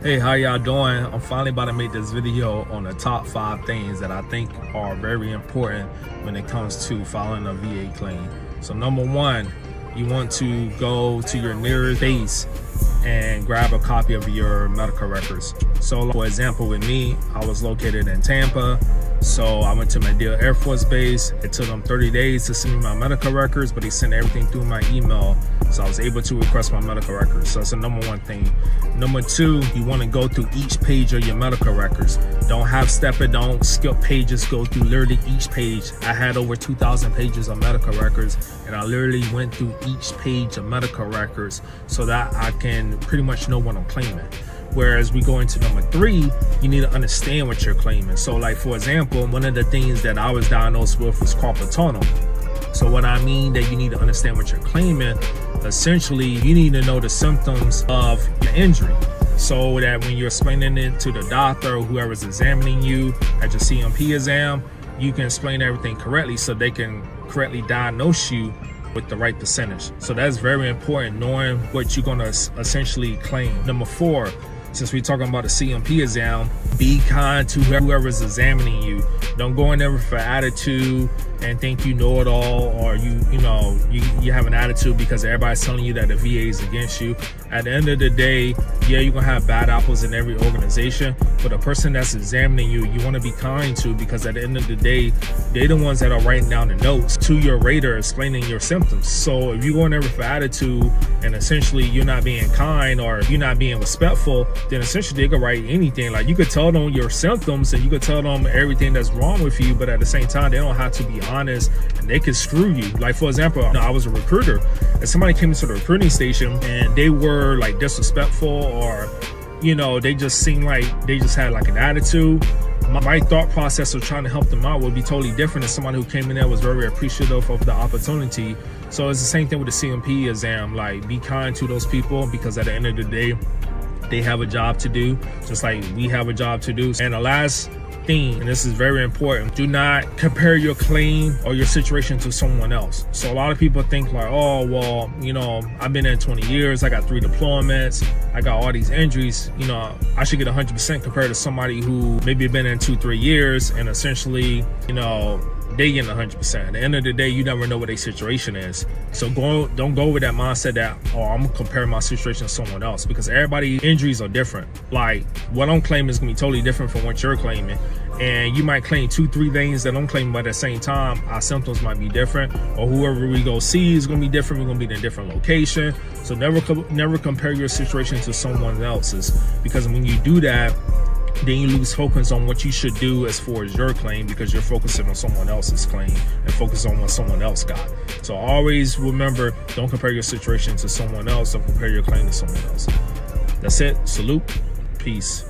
Hey, how y'all doing? I'm finally about to make this video on the top 5 things that I think are very important when it comes to filing a VA claim. So number 1, you want to go to your nearest base and grab a copy of your medical records. So for example, with me, I was located in Tampa. So I went to MacDill Air Force Base. It took them 30 days to send me my medical records, but they sent everything through my email. So I was able to request my medical records. So that's the number 1 thing. Number 2, you want to go through each page of your medical records. Don't half-step it, don't skip pages, go through literally each page. I had over 2,000 pages of medical records, and I literally went through each page of medical records so that I can pretty much know what I'm claiming. Whereas we go into number 3, you need to understand what you're claiming. So like, for example, one of the things that I was diagnosed with was carpal tunnel. So what I mean that you need to understand what you're claiming, essentially, you need to know the symptoms of your injury. So that when you're explaining it to the doctor or whoever's examining you at your CMP exam, you can explain everything correctly so they can correctly diagnose you with the right percentage. So that's very important, knowing what you're gonna essentially claim. Number 4, since we're talking about the CMP exam, be kind to whoever's examining you. Don't go in there for attitude and think you know it all, or you have an attitude because everybody's telling you that the VA is against you. At the end of the day, yeah, you're gonna have bad apples in every organization, but the person that's examining you, you want to be kind to, because at the end of the day, they're the ones that are writing down the notes to your rater explaining your symptoms. So if you go in there for attitude and essentially you're not being kind or you're not being respectful, then essentially they could write anything. Like, you could tell them your symptoms and you could tell them everything that's wrong with you, but at the same time, they don't have to be honest and they could screw you. Like, for example, I was a recruiter and somebody came into the recruiting station and they were like disrespectful, or they just seemed like they just had like an attitude. My thought process of trying to help them out would be totally different than somebody who came in there was very appreciative of the opportunity. So it's the same thing with the CMP exam. Like, be kind to those people, because at the end of the day, they have a job to do, just like we have a job to do. And the last thing, and this is very important, do not compare your claim or your situation to someone else. So a lot of people think like, oh, well, I've been in 20 years, I got 3 deployments, I got all these injuries, I should get 100% compared to somebody who maybe been in 2-3 years and essentially, they getting 100%. At the end of the day, you never know what their situation is. So don't go with that mindset that, oh, I'm gonna compare my situation to someone else, because everybody's injuries are different. Like, what I'm claiming is gonna be totally different from what you're claiming. And you might claim 2-3 things that I'm claiming, but at the same time, our symptoms might be different, or whoever we go see is gonna be different. We're gonna be in a different location. So never compare your situation to someone else's, because when you do that, then you lose focus on what you should do as far as your claim, because you're focusing on someone else's claim and focus on what someone else got. So always remember, don't compare your situation to someone else. Don't compare your claim to someone else. That's it. Salute. Peace.